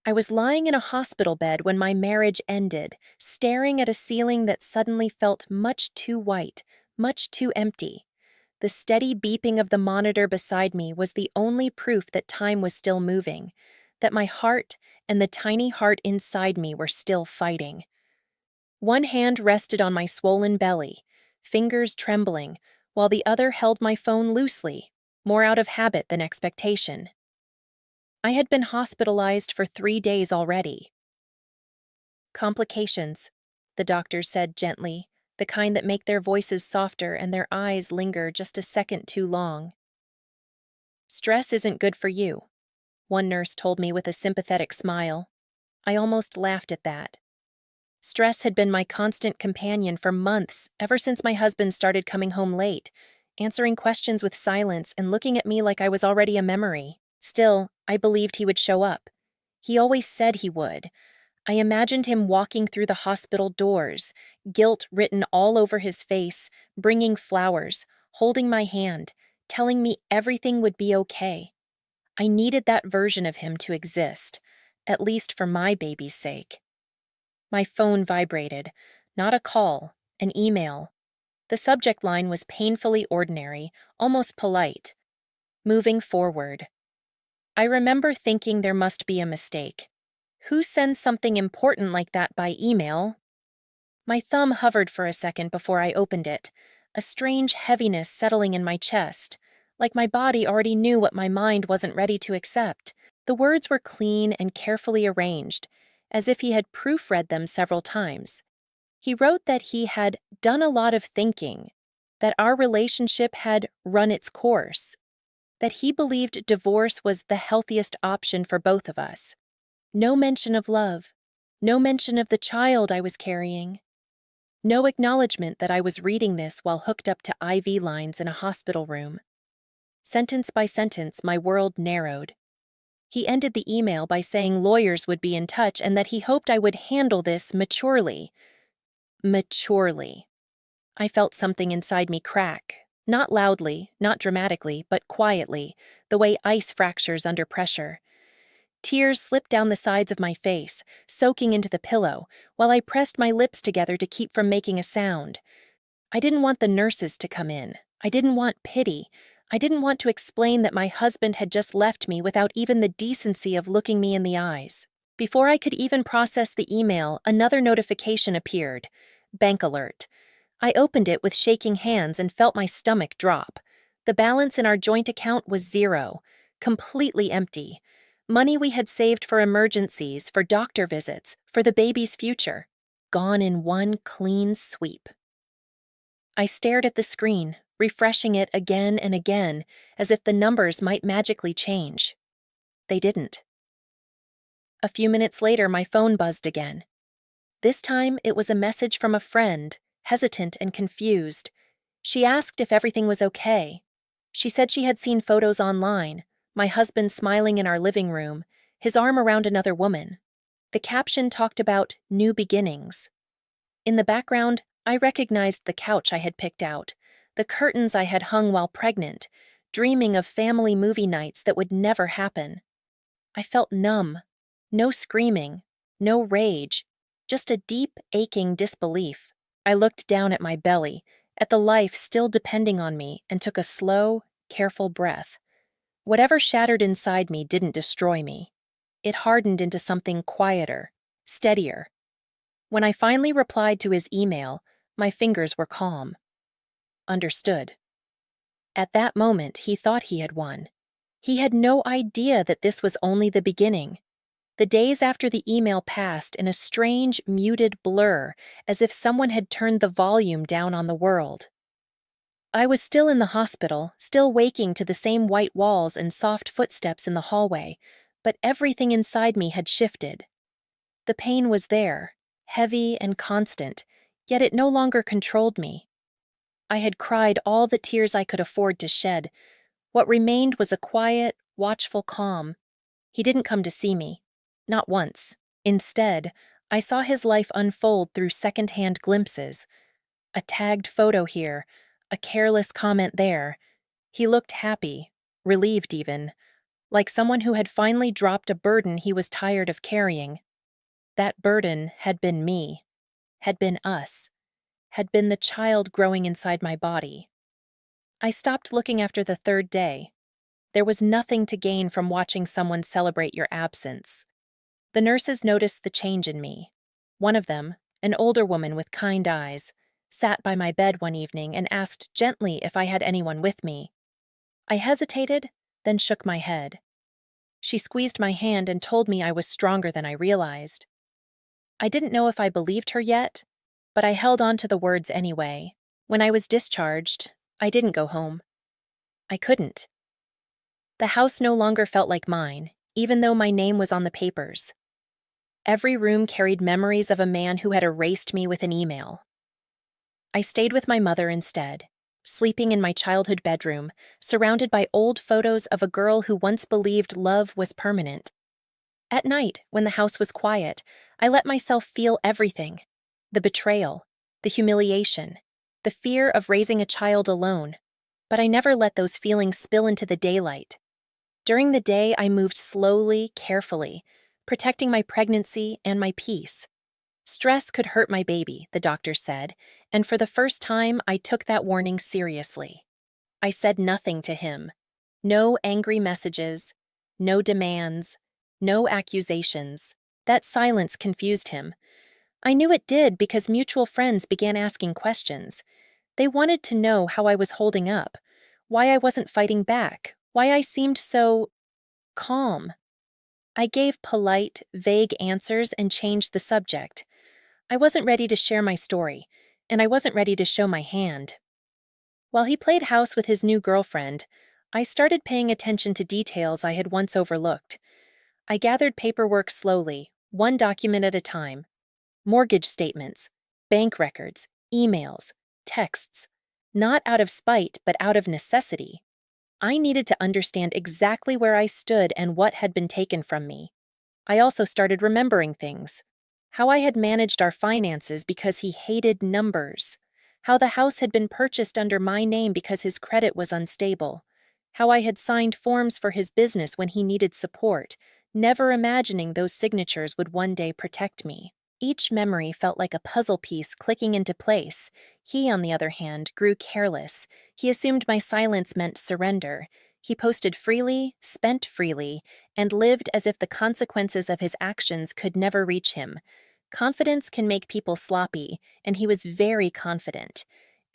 I was lying in a hospital bed when my marriage ended, staring at a ceiling that suddenly felt much too white, much too empty. The steady beeping of the monitor beside me was the only proof that time was still moving, that my heart and the tiny heart inside me were still fighting. One hand rested on my swollen belly, fingers trembling, while the other held my phone loosely, more out of habit than expectation. I had been hospitalized for 3 days already. Complications, the doctors said gently, the kind that make their voices softer and their eyes linger just a second too long. Stress isn't good for you, one nurse told me with a sympathetic smile. I almost laughed at that. Stress had been my constant companion for months, ever since my husband started coming home late, answering questions with silence and looking at me like I was already a memory. Still, I believed he would show up. He always said he would. I imagined him walking through the hospital doors, guilt written all over his face, bringing flowers, holding my hand, telling me everything would be okay. I needed that version of him to exist, at least for my baby's sake. My phone vibrated. Not a call, an email. The subject line was painfully ordinary, almost polite. Moving forward. I remember thinking there must be a mistake. Who sends something important like that by email? My thumb hovered for a second before I opened it, a strange heaviness settling in my chest, like my body already knew what my mind wasn't ready to accept. The words were clean and carefully arranged, as if he had proofread them several times. He wrote that he had done a lot of thinking, that our relationship had run its course, that he believed divorce was the healthiest option for both of us. No mention of love, no mention of the child I was carrying, no acknowledgement that I was reading this while hooked up to IV lines in a hospital room. Sentence by sentence, my world narrowed. He ended the email by saying lawyers would be in touch and that he hoped I would handle this maturely. Maturely. I felt something inside me crack, not loudly, not dramatically, but quietly, the way ice fractures under pressure. Tears slipped down the sides of my face, soaking into the pillow, while I pressed my lips together to keep from making a sound. I didn't want the nurses to come in. I didn't want pity. I didn't want to explain that my husband had just left me without even the decency of looking me in the eyes. Before I could even process the email, another notification appeared. Bank alert. I opened it with shaking hands and felt my stomach drop. The balance in our joint account was zero, completely empty. Money we had saved for emergencies, for doctor visits, for the baby's future, gone in one clean sweep. I stared at the screen, refreshing it again and again, as if the numbers might magically change. They didn't. A few minutes later, my phone buzzed again. This time, it was a message from a friend, hesitant and confused. She asked if everything was okay. She said she had seen photos online, my husband smiling in our living room, his arm around another woman. The caption talked about new beginnings. In the background, I recognized the couch I had picked out, the curtains I had hung while pregnant, dreaming of family movie nights that would never happen. I felt numb. No screaming, no rage, just a deep, aching disbelief. I looked down at my belly, at the life still depending on me, and took a slow, careful breath. Whatever shattered inside me didn't destroy me. It hardened into something quieter, steadier. When I finally replied to his email, my fingers were calm. Understood. At that moment, he thought he had won. He had no idea that this was only the beginning. The days after the email passed in a strange, muted blur, as if someone had turned the volume down on the world. I was still in the hospital, still waking to the same white walls and soft footsteps in the hallway, but everything inside me had shifted. The pain was there, heavy and constant, yet it no longer controlled me. I had cried all the tears I could afford to shed. What remained was a quiet, watchful calm. He didn't come to see me. Not once. Instead, I saw his life unfold through second-hand glimpses. A tagged photo here, a careless comment there. He looked happy, relieved even, like someone who had finally dropped a burden he was tired of carrying. That burden had been me, had been us, had been the child growing inside my body. I stopped looking after the third day. There was nothing to gain from watching someone celebrate your absence. The nurses noticed the change in me. One of them, an older woman with kind eyes, sat by my bed one evening and asked gently if I had anyone with me. I hesitated, then shook my head. She squeezed my hand and told me I was stronger than I realized. I didn't know if I believed her yet, but I held on to the words anyway. When I was discharged, I didn't go home. I couldn't. The house no longer felt like mine, even though my name was on the papers. Every room carried memories of a man who had erased me with an email. I stayed with my mother instead, sleeping in my childhood bedroom, surrounded by old photos of a girl who once believed love was permanent. At night, when the house was quiet, I let myself feel everything: the betrayal, the humiliation, the fear of raising a child alone. But I never let those feelings spill into the daylight. During the day, I moved slowly, carefully, protecting my pregnancy and my peace. Stress could hurt my baby, the doctor said, and for the first time, I took that warning seriously. I said nothing to him. No angry messages, no demands, no accusations. That silence confused him. I knew it did because mutual friends began asking questions. They wanted to know how I was holding up, why I wasn't fighting back, why I seemed so calm. I gave polite, vague answers and changed the subject. I wasn't ready to share my story, and I wasn't ready to show my hand. While he played house with his new girlfriend, I started paying attention to details I had once overlooked. I gathered paperwork slowly, one document at a time: mortgage statements, bank records, emails, texts. Not out of spite, but out of necessity. I needed to understand exactly where I stood and what had been taken from me. I also started remembering things. How I had managed our finances because he hated numbers. How the house had been purchased under my name because his credit was unstable. How I had signed forms for his business when he needed support, never imagining those signatures would one day protect me. Each memory felt like a puzzle piece clicking into place. He, on the other hand, grew careless. He assumed my silence meant surrender. He posted freely, spent freely, and lived as if the consequences of his actions could never reach him. Confidence can make people sloppy, and he was very confident.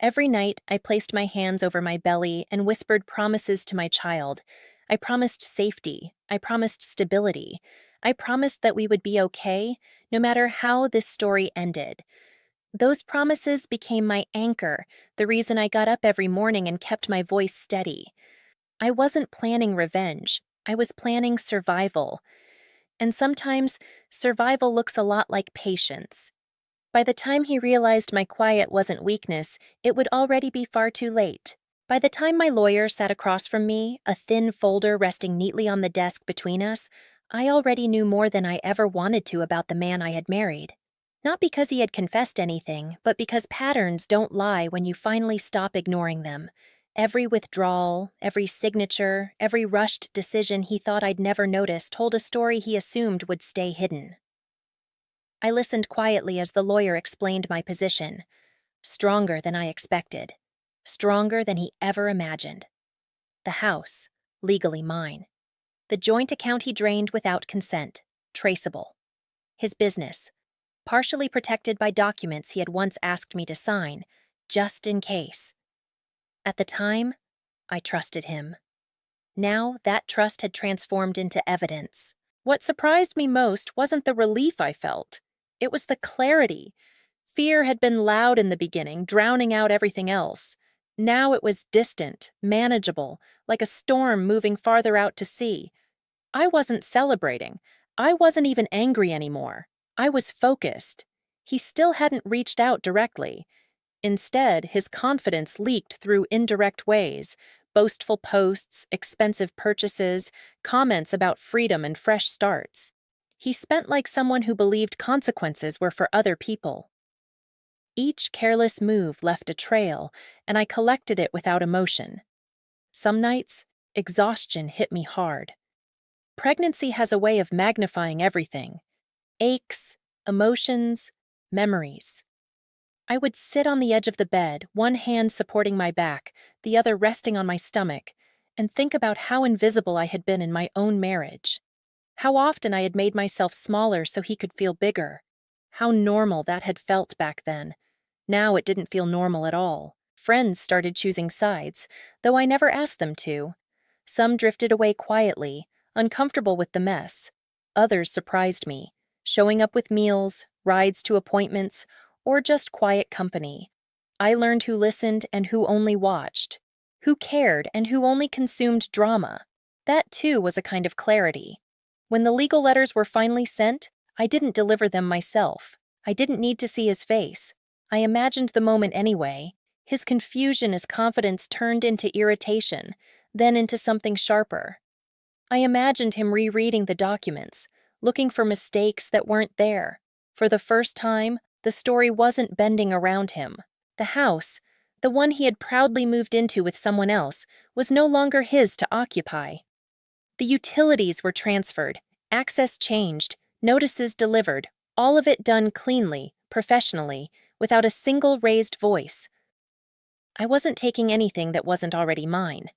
Every night, I placed my hands over my belly and whispered promises to my child. I promised safety. I promised stability. I promised that we would be okay, no matter how this story ended. Those promises became my anchor, the reason I got up every morning and kept my voice steady. I wasn't planning revenge. I was planning survival. And sometimes, survival looks a lot like patience. By the time he realized my quiet wasn't weakness, it would already be far too late. By the time my lawyer sat across from me, a thin folder resting neatly on the desk between us, I already knew more than I ever wanted to about the man I had married. Not because he had confessed anything, but because patterns don't lie when you finally stop ignoring them. Every withdrawal, every signature, every rushed decision he thought I'd never notice told a story he assumed would stay hidden. I listened quietly as the lawyer explained my position. Stronger than I expected. Stronger than he ever imagined. The house, legally mine. The joint account he drained without consent, traceable. His business, partially protected by documents he had once asked me to sign, just in case. At the time, I trusted him. Now, that trust had transformed into evidence. What surprised me most wasn't the relief I felt. It was the clarity. Fear had been loud in the beginning, drowning out everything else. Now it was distant, manageable, like a storm moving farther out to sea. I wasn't celebrating. I wasn't even angry anymore. I was focused. He still hadn't reached out directly. Instead, his confidence leaked through indirect ways: boastful posts, expensive purchases, comments about freedom and fresh starts. He spent like someone who believed consequences were for other people. Each careless move left a trail, and I collected it without emotion. Some nights, exhaustion hit me hard. Pregnancy has a way of magnifying everything: aches, emotions, memories. I would sit on the edge of the bed, one hand supporting my back, the other resting on my stomach, and think about how invisible I had been in my own marriage. How often I had made myself smaller so he could feel bigger. How normal that had felt back then. Now it didn't feel normal at all. Friends started choosing sides, though I never asked them to. Some drifted away quietly, uncomfortable with the mess. Others surprised me, showing up with meals, rides to appointments, or just quiet company. I learned who listened and who only watched, who cared and who only consumed drama. That too was a kind of clarity. When the legal letters were finally sent, I didn't deliver them myself. I didn't need to see his face. I imagined the moment anyway. His confusion as confidence turned into irritation, then into something sharper. I imagined him rereading the documents, looking for mistakes that weren't there. For the first time, the story wasn't bending around him. The house, the one he had proudly moved into with someone else, was no longer his to occupy. The utilities were transferred, access changed, notices delivered, all of it done cleanly, professionally, without a single raised voice. I wasn't taking anything that wasn't already mine.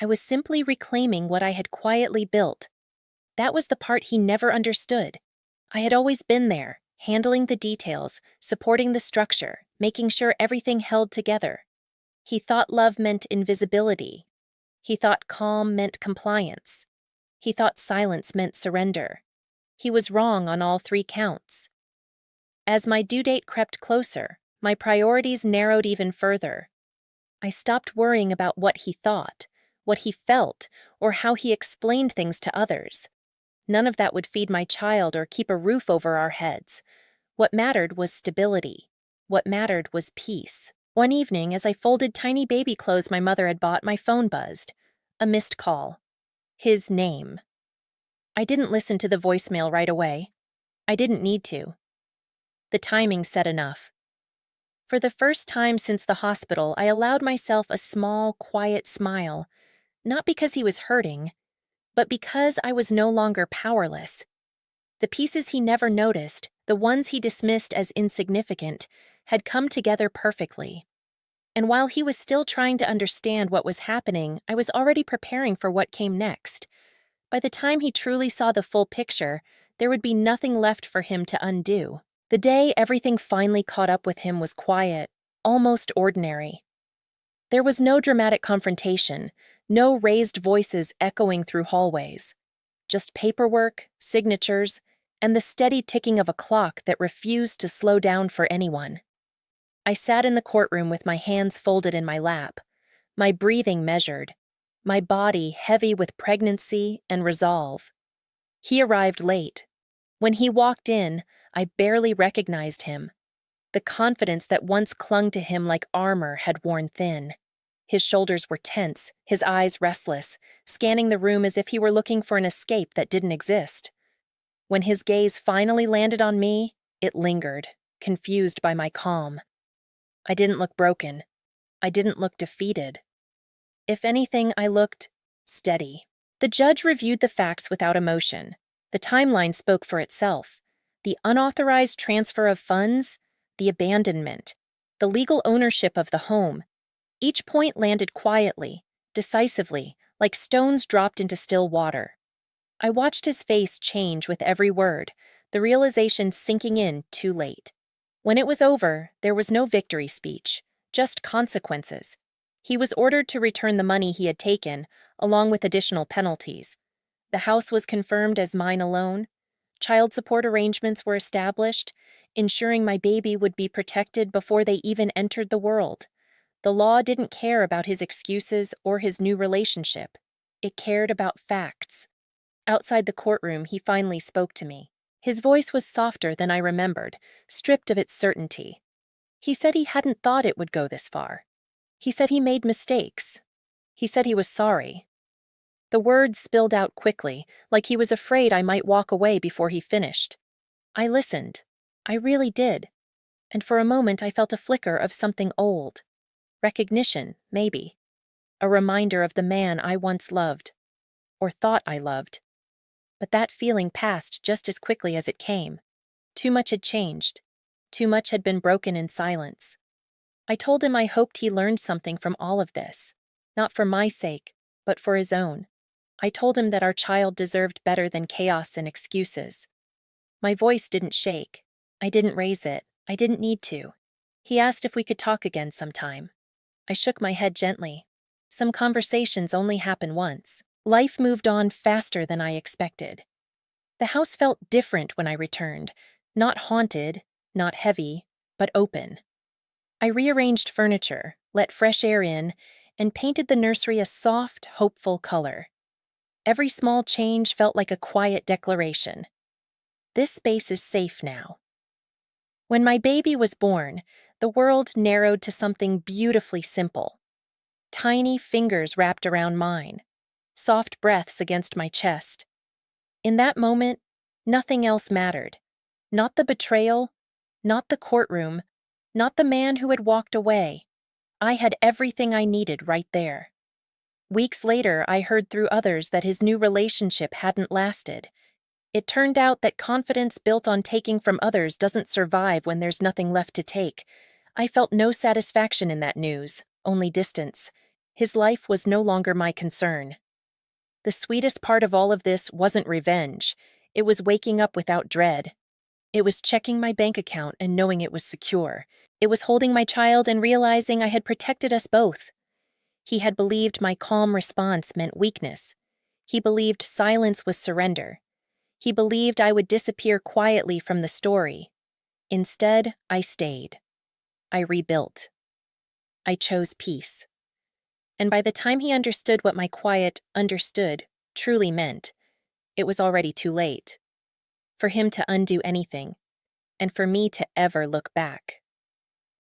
I was simply reclaiming what I had quietly built. That was the part he never understood. I had always been there, handling the details, supporting the structure, making sure everything held together. He thought love meant invisibility. He thought calm meant compliance. He thought silence meant surrender. He was wrong on all three counts. As my due date crept closer, my priorities narrowed even further. I stopped worrying about what he thought, what he felt, or how he explained things to others. None of that would feed my child or keep a roof over our heads. What mattered was stability. What mattered was peace. One evening, as I folded tiny baby clothes my mother had bought, my phone buzzed. A missed call. His name. I didn't listen to the voicemail right away. I didn't need to. The timing said enough. For the first time since the hospital, I allowed myself a small, quiet smile, not because he was hurting, but because I was no longer powerless. The pieces he never noticed, the ones he dismissed as insignificant, had come together perfectly. And while he was still trying to understand what was happening, I was already preparing for what came next. By the time he truly saw the full picture, there would be nothing left for him to undo. The day everything finally caught up with him was quiet, almost ordinary. There was no dramatic confrontation, no raised voices echoing through hallways. Just paperwork, signatures, and the steady ticking of a clock that refused to slow down for anyone. I sat in the courtroom with my hands folded in my lap, my breathing measured, my body heavy with pregnancy and resolve. He arrived late. When he walked in, I barely recognized him. The confidence that once clung to him like armor had worn thin. His shoulders were tense, his eyes restless, scanning the room as if he were looking for an escape that didn't exist. When his gaze finally landed on me, it lingered, confused by my calm. I didn't look broken. I didn't look defeated. If anything, I looked steady. The judge reviewed the facts without emotion. The timeline spoke for itself. The unauthorized transfer of funds, the abandonment, the legal ownership of the home. Each point landed quietly, decisively, like stones dropped into still water. I watched his face change with every word, the realization sinking in too late. When it was over, there was no victory speech, just consequences. He was ordered to return the money he had taken, along with additional penalties. The house was confirmed as mine alone. Child support arrangements were established, ensuring my baby would be protected before they even entered the world. The law didn't care about his excuses or his new relationship. It cared about facts. Outside the courtroom, he finally spoke to me. His voice was softer than I remembered, stripped of its certainty. He said he hadn't thought it would go this far. He said he made mistakes. He said he was sorry. The words spilled out quickly, like he was afraid I might walk away before he finished. I listened. I really did. And for a moment I felt a flicker of something old. Recognition, maybe. A reminder of the man I once loved. Or thought I loved. But that feeling passed just as quickly as it came. Too much had changed. Too much had been broken in silence. I told him I hoped he learned something from all of this. Not for my sake, but for his own. I told him that our child deserved better than chaos and excuses. My voice didn't shake. I didn't raise it. I didn't need to. He asked if we could talk again sometime. I shook my head gently. Some conversations only happen once. Life moved on faster than I expected. The house felt different when I returned. Not haunted, not heavy, but open. I rearranged furniture, let fresh air in, and painted the nursery a soft, hopeful color. Every small change felt like a quiet declaration. This space is safe now. When my baby was born, the world narrowed to something beautifully simple. Tiny fingers wrapped around mine, soft breaths against my chest. In that moment, nothing else mattered. Not the betrayal, not the courtroom, not the man who had walked away. I had everything I needed right there. Weeks later, I heard through others that his new relationship hadn't lasted. It turned out that confidence built on taking from others doesn't survive when there's nothing left to take. I felt no satisfaction in that news, only distance. His life was no longer my concern. The sweetest part of all of this wasn't revenge. It was waking up without dread. It was checking my bank account and knowing it was secure. It was holding my child and realizing I had protected us both. He had believed my calm response meant weakness. He believed silence was surrender. He believed I would disappear quietly from the story. Instead, I stayed. I rebuilt. I chose peace. And by the time he understood what my quiet understood truly meant, it was already too late. For him to undo anything, and for me to ever look back.